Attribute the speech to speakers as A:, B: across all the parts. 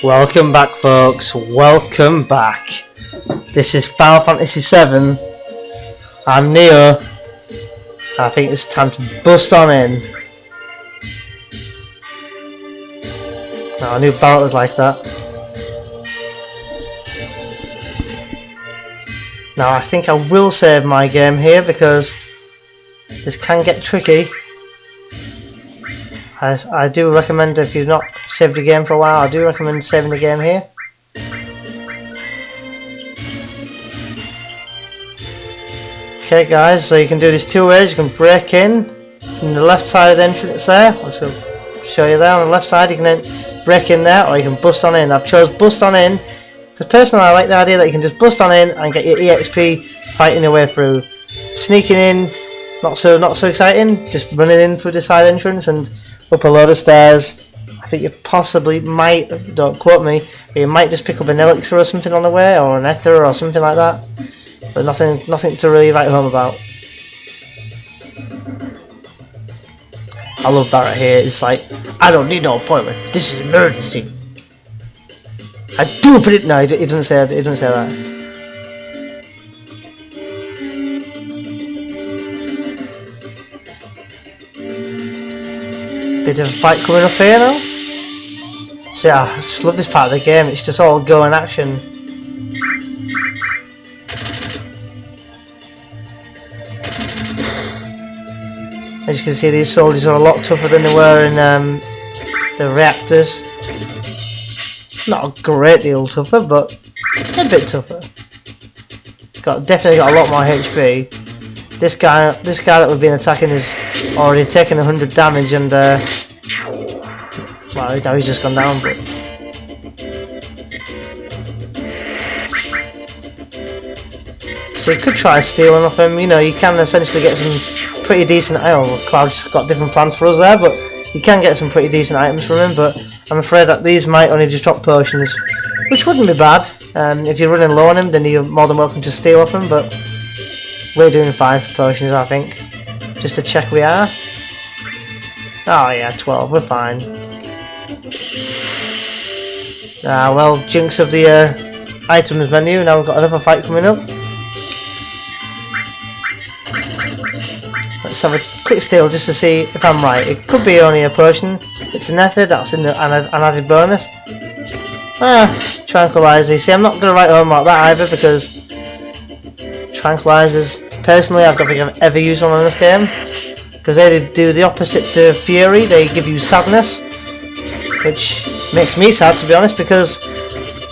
A: Welcome back, folks. Welcome back. This is Final Fantasy VII. I'm Neo. I think it's time to bust on in. No, I knew Barrett would like that. Now I think I will save my game here because this can get tricky. I do recommend, if you've not saved your game for a while, I do recommend saving the game here. Okay guys, so you can do this two ways. You can break in from the left side of the entrance there. I'll just show you there on the left side. You can then break in there, or you can bust on in. I've chose bust on in because personally I like the idea that you can just bust on in and get your EXP fighting your way through. Sneaking in, not so exciting. Just running in through the side entrance and up a load of stairs. I think you possibly might, don't quote me, but you might just pick up an elixir or something on the way, or an ether or something like that. But nothing to really write home about. I love Barrett here. It's like, I don't need no appointment. This is emergency. I do put it. No, he doesn't say. He doesn't say that. Bit of a fight coming up here now. So yeah, I just love this part of the game. It's just all go in action. As you can see, these soldiers are a lot tougher than they were in the reactors. Not a great deal tougher, but a bit tougher. Definitely got a lot more HP. This guy that we've been attacking is already taken 100 damage, and well, now he's just gone down. But so you could try stealing off him. You know, you can essentially get some pretty decent. Cloud's got different plans for us there, but you can get some pretty decent items from him. But I'm afraid that these might only just drop potions, which wouldn't be bad. If you're running low on him, then you're more than welcome to steal off him. But we're doing fine for potions, I think. Just to check we are. Oh yeah, 12, we're fine. Well, jinx of the items menu, now we've got another fight coming up. Let's have a quick steal just to see if I'm right. It could be only a potion. It's an ether, that's an added bonus. Tranquilizer. See, I'm not going to write home like that either, because tranquilizers, personally, I don't think I've ever used one in this game, because they do the opposite to fury. They give you sadness, which makes me sad, to be honest, because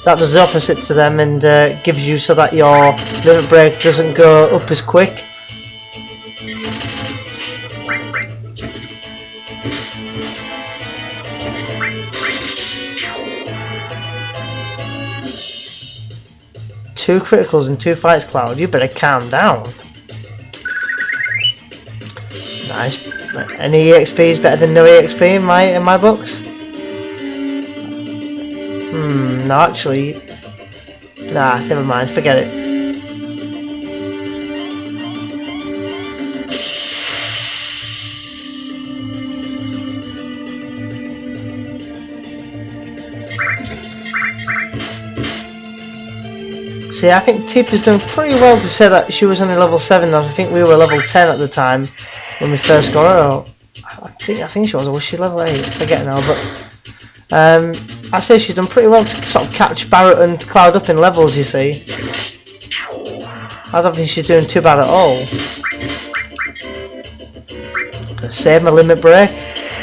A: that does the opposite to them and gives you so that your limit break doesn't go up as quick. Two criticals in 2 fights, Cloud. You better calm down. Nice. Any EXP is better than no EXP in my books. No, actually, nah. Never mind. Forget it. See, I think Tip has done pretty well to say that she was only level 7. I think we were level 10 at the time when we first got her. I think she was. Or was she level 8? I forget now. But I say she's done pretty well to sort of catch Barrett and Cloud up in levels. You see, I don't think she's doing too bad at all. Save my limit break.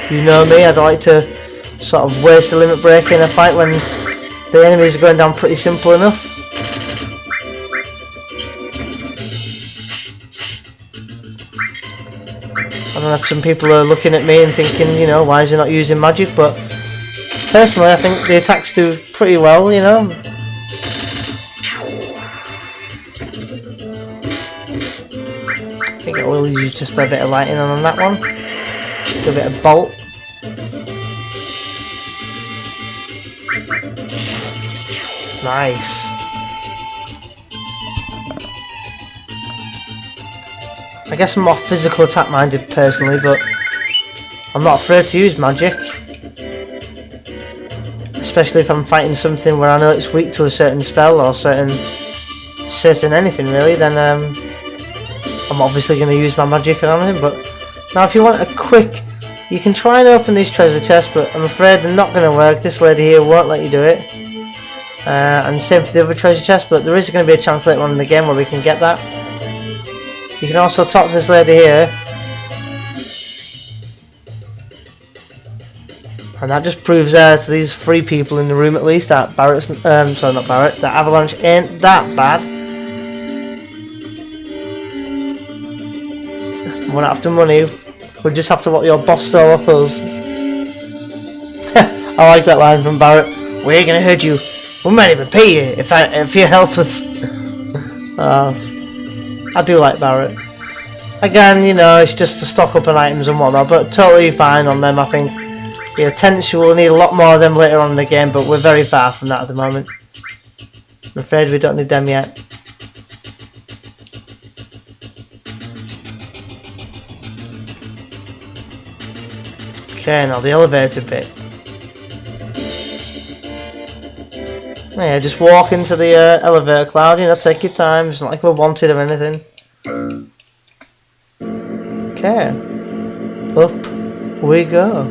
A: You know me. I don't like to sort of waste a limit break in a fight when the enemies are going down pretty simple enough. I don't know if some people are looking at me and thinking, you know, why is he not using magic? But personally, I think the attacks do pretty well, you know. I think I will use just a bit of lightning on that one. Do a bit of bolt. Nice. I guess I'm more physical attack minded personally, but I'm not afraid to use magic. especially if I'm fighting something where I know it's weak to a certain spell or certain anything really, then I'm obviously going to use my magic on him. But now if you want a quick, you can try and open these treasure chests, but I'm afraid they're not going to work. This lady here won't let you do it, and same for the other treasure chest, but there is going to be a chance later on in the game where we can get that. You can also talk to this lady here, and that just proves to these 3 people in the room at least that Barrett's, sorry not Barrett, that Avalanche ain't that bad. We're not after money, we just have to what your boss stole off us. I like that line from Barrett. We're gonna hurt you. We might even pay you if you help us. I do like Barrett. Again, you know, it's just to stock up on items and whatnot, but totally fine on them. I think tents, you will need a lot more of them later on in the game, but we're very far from that at the moment. I'm afraid we don't need them yet. Okay, now the elevator bit. Yeah, just walk into the elevator, Cloud, you know, take your time, it's not like we're wanted or anything. Okay, up we go.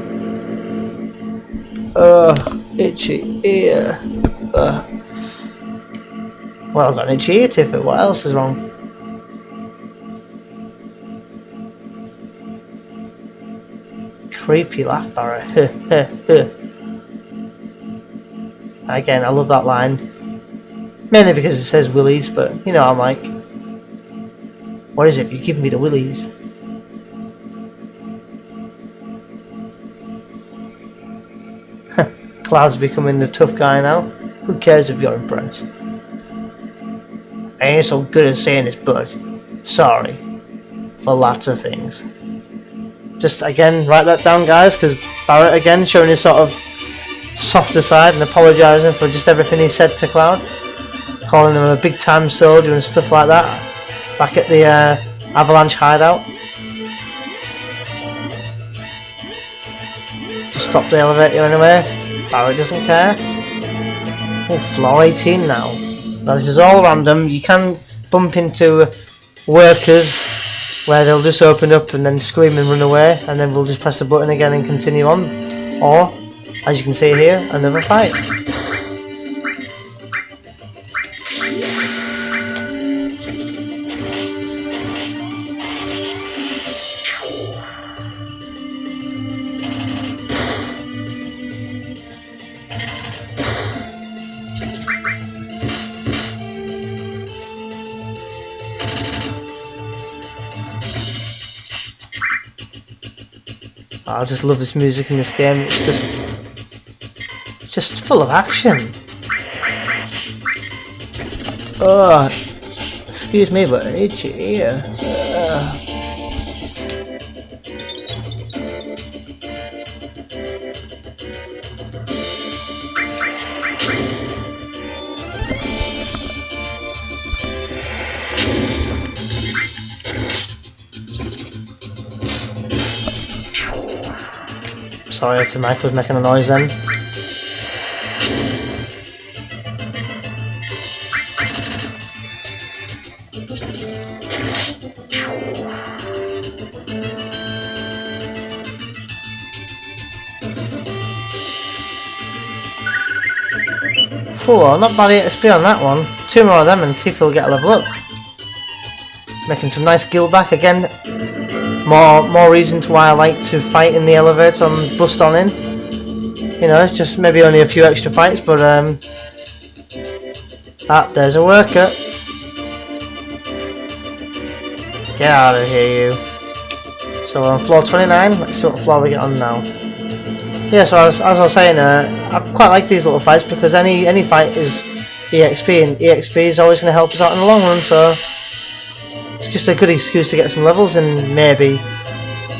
A: Itchy ear. Well, I've got an itchy ear, Tiffet, what else is wrong? Creepy laugh, Barrett. Again, I love that line. Mainly because it says willies, but you know, I'm like, what is it? You're giving me the willies. Cloud's becoming the tough guy now. Who cares if you're impressed? I ain't so good at saying this, but sorry for lots of things. Just again, write that down, guys, because Barrett again showing his sort of softer side and apologising for just everything he said to Cloud, calling him a big time soldier and stuff like that back at the Avalanche hideout. Just stop the elevator anyway. Barrett doesn't care. Oh, floor 18 now. Now this is all random. You can bump into workers where they'll just open up and then scream and run away, and then we'll just press the button again and continue on. Or, as you can see here, another fight. I just love this music in this game. It's just full of action. Oh, excuse me, but itchy ear. Sorry if the mic was making a noise then. Four, not bad XP on that one. 2 more of them and Tiff will get a level up. Making some nice guild back again. More reasons why I like to fight in the elevator and bust on in. You know, it's just maybe only a few extra fights, but there's a worker. Get out of here, you. So we're on floor 29. Let's see what floor we get on now. Yeah, so as I was saying, I quite like these little fights because any fight is EXP, and EXP is always going to help us out in the long run. So it's just a good excuse to get some levels, and maybe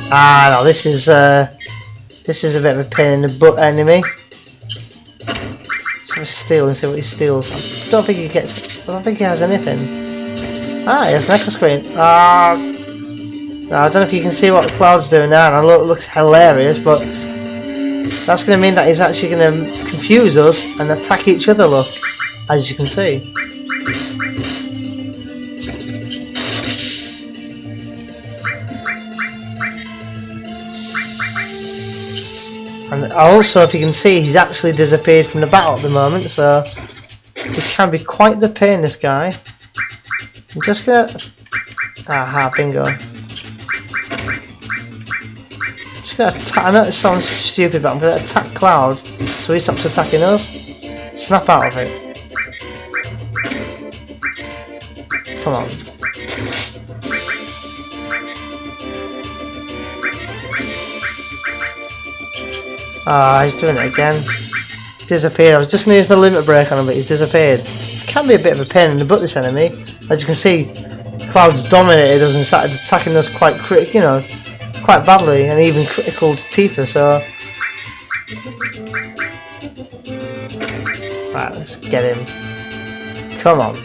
A: no, this is a bit of a pain in the butt enemy. Let's have a steal and see what he steals. I don't think he has anything. He has an echo screen. I don't know if you can see what the Cloud's doing now, and it looks hilarious, but That's going to mean that he's actually going to confuse us and attack each other, look, as you can see. And also, if you can see, he's actually disappeared from the battle at the moment, so it can be quite the pain, this guy. I'm just going to... Aha, bingo. I know it sounds stupid, but I'm going to attack Cloud so he stops attacking us. Snap out of it. Come on. Ah, he's doing it again. Disappeared. I was just going to use my limit break on him, but he's disappeared. It can be a bit of a pain in the butt, this enemy. As you can see, Cloud's dominated us and started attacking us quite quite badly, and even critical to Tifa, so... Right, let's get him. Come on.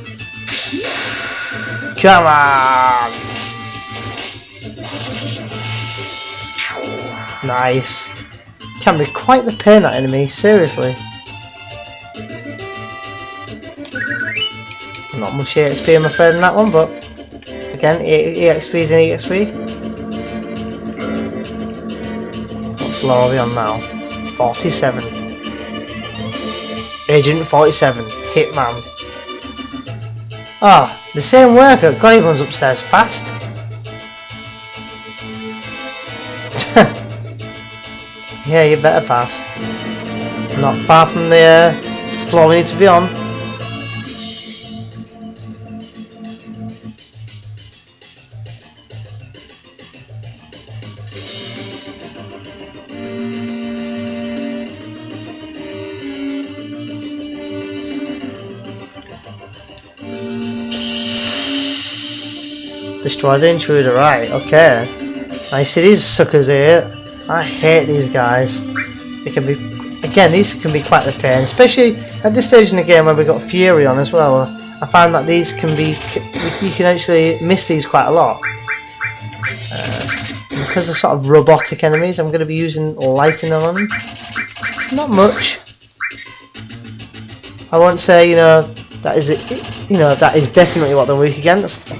A: Come on! Nice. Can be quite the pain, that enemy, seriously. Not much EXP, I'm afraid, in that one, but... Again, EXP is an EXP. What level are we on now? 47. Agent 47. Hitman. Ah, the same worker. God, he runs upstairs fast. Yeah, you better pass. Not far from the floor we need to be on. Destroy the intruder, right, okay. I see these suckers here. I hate these guys. They can be, again, these can be quite the pain, especially at this stage in the game where we've got Fury on as well. I find that these can be, you can actually miss these quite a lot. Because they're sort of robotic enemies, I'm going to be using lightning on them. Not much. I won't say, you know, that is it, you know, that is definitely what they're weak against.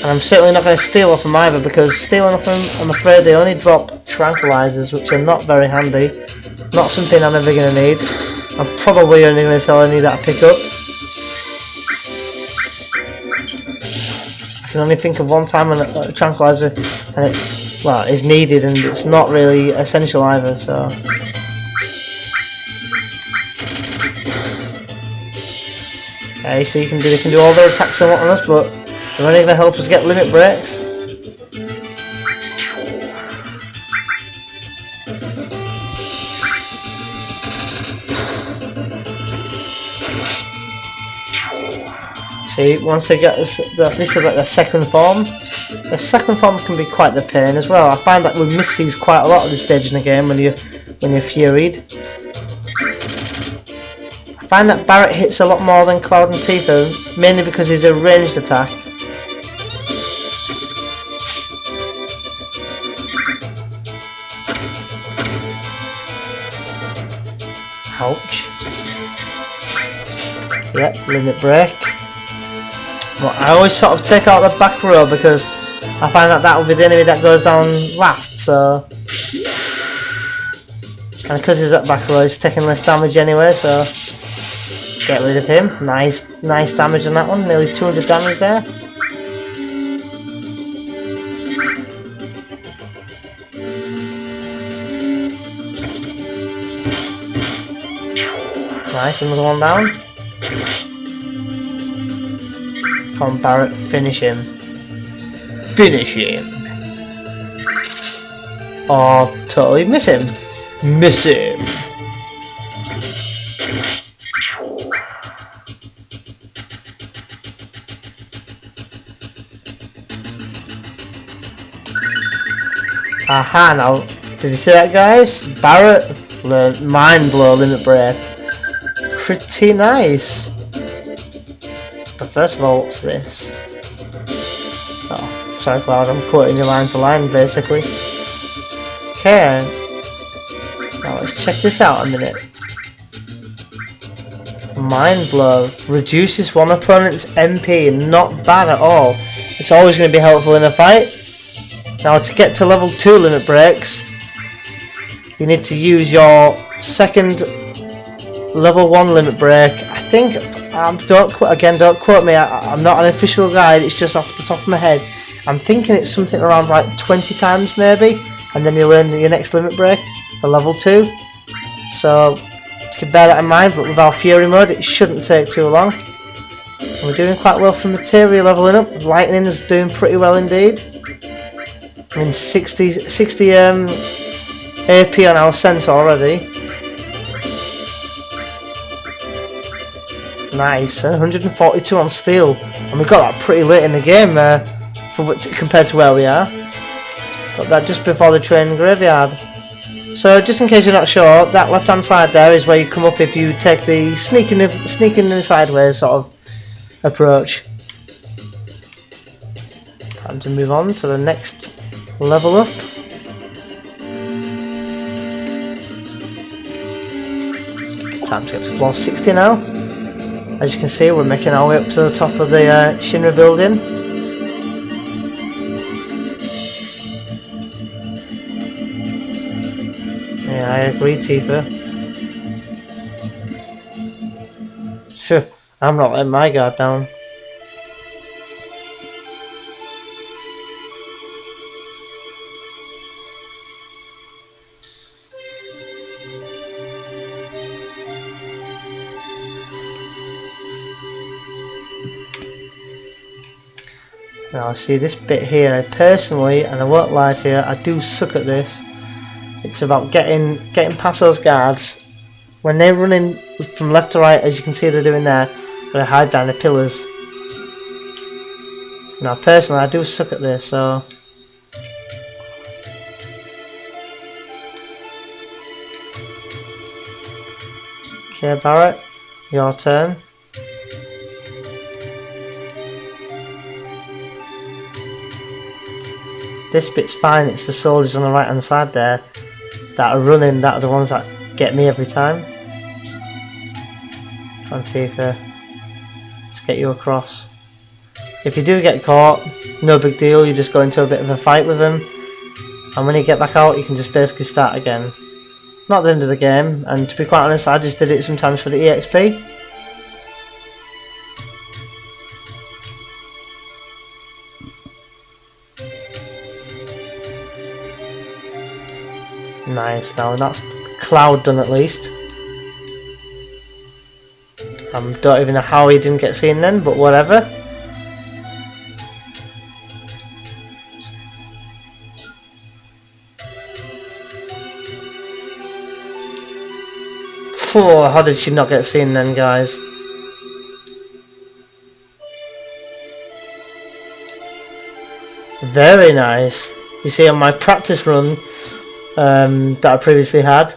A: And I'm certainly not going to steal off them either, because stealing off them, I'm afraid they only drop tranquilizers, which are not very handy. Not something I'm ever going to need. I'm probably only going to sell any that I pick up. I can only think of one time when a tranquilizer and it, well, is needed, and it's not really essential either, so... Okay, so they can do all their attacks and what on us, but they're only going to help us get limit breaks. See, once they get this is like the second form. The second form can be quite the pain as well. I find that we miss these quite a lot at this stage in the game when you're furied. I find that Barret hits a lot more than Cloud and Tifa, mainly because he's a ranged attack. Ouch. Yep, limit break. Well, I always sort of take out the back row because I find that that will be the enemy that goes down last, so... And because he's at back row, he's taking less damage anyway, so... Get rid of him. Nice damage on that one, nearly 200 damage there. Nice, another one down. Come on, Barret, finish him. Finish him! Oh, totally miss him. Miss him! Aha, now, did you see that, guys? Barret learned Mind Blow limit break. Pretty nice. But first of all, what's this? Oh, sorry Cloud, I'm quoting you line for line basically. Okay, Now let's check this out a minute. Mind Blow reduces one opponent's MP, not bad at all. It's always going to be helpful in a fight. Now to get to level 2 limit breaks, you need to use your second level 1 limit break. I think, don't quote me, I'm not an official guide, it's just off the top of my head. I'm thinking it's something around like 20 times maybe, and then you learn your next limit break for level 2. So you can bear that in mind, but with our Fury mode it shouldn't take too long. And we're doing quite well for materia leveling up. Lightning is doing pretty well indeed. I mean 60 AP on our sense already. Nice, and 142 on steel, and we got that pretty late in the game compared to where we are. Got that just before the train graveyard. So just in case you're not sure, that left hand side there is where you come up if you take the sneaking in the sideways sort of approach. Time to move on to the next level up. Time to get to floor 60 now. As you can see, we're making our way up to the top of the Shinra building. Yeah, I agree, Tifa. Phew, I'm not letting my guard down. Now see this bit here, personally, and I won't lie to you, I do suck at this. It's about getting past those guards. When they're running from left to right, as you can see they're doing there, they hide behind the pillars. Now personally I do suck at this, so okay, Barrett, your turn. This bit's fine, it's the soldiers on the right hand side there that are running, that are the ones that get me every time. Come on Tifa, let's get you across. If you do get caught, no big deal, you just go into a bit of a fight with them, and when you get back out you can just basically start again. Not the end of the game, and to be quite honest I just did it sometimes for the EXP. Nice, now that's Cloud done at least. Don't even know how he didn't get seen then, but whatever. Phew, how did she not get seen then, guys? Very nice. You see on my practice run that I previously had,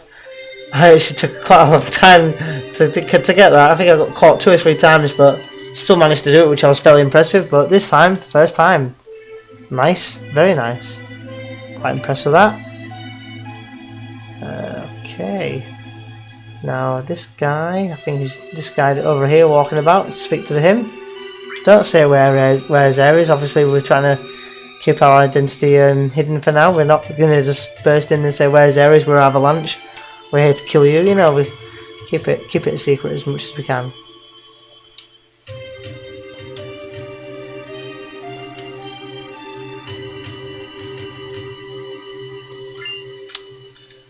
A: I actually took quite a long time to get that. I think I got caught 2 or 3 times, but still managed to do it, which I was fairly impressed with. But this time, first time, nice, very nice. Quite impressed with that. Okay, now this guy, I think he's this guy over here walking about. Speak to him. Don't say where his area is. Obviously, we're trying to keep our identity hidden for now. We're not going to just burst in and say where's Ares, we're Avalanche, we're here to kill you. You know, we keep it a secret as much as we can.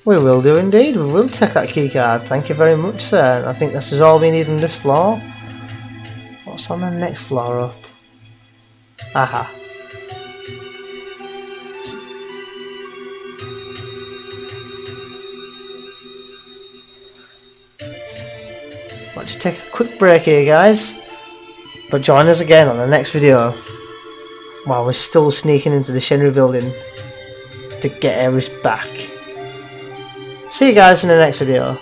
A: We will do indeed. We will take that key card. Thank you very much, sir. I think this is all we need on this floor. What's on the next floor up? Aha. Let's take a quick break here, guys, but join us again on the next video while we're still sneaking into the Shinra building to get Ares back. See you guys in the next video.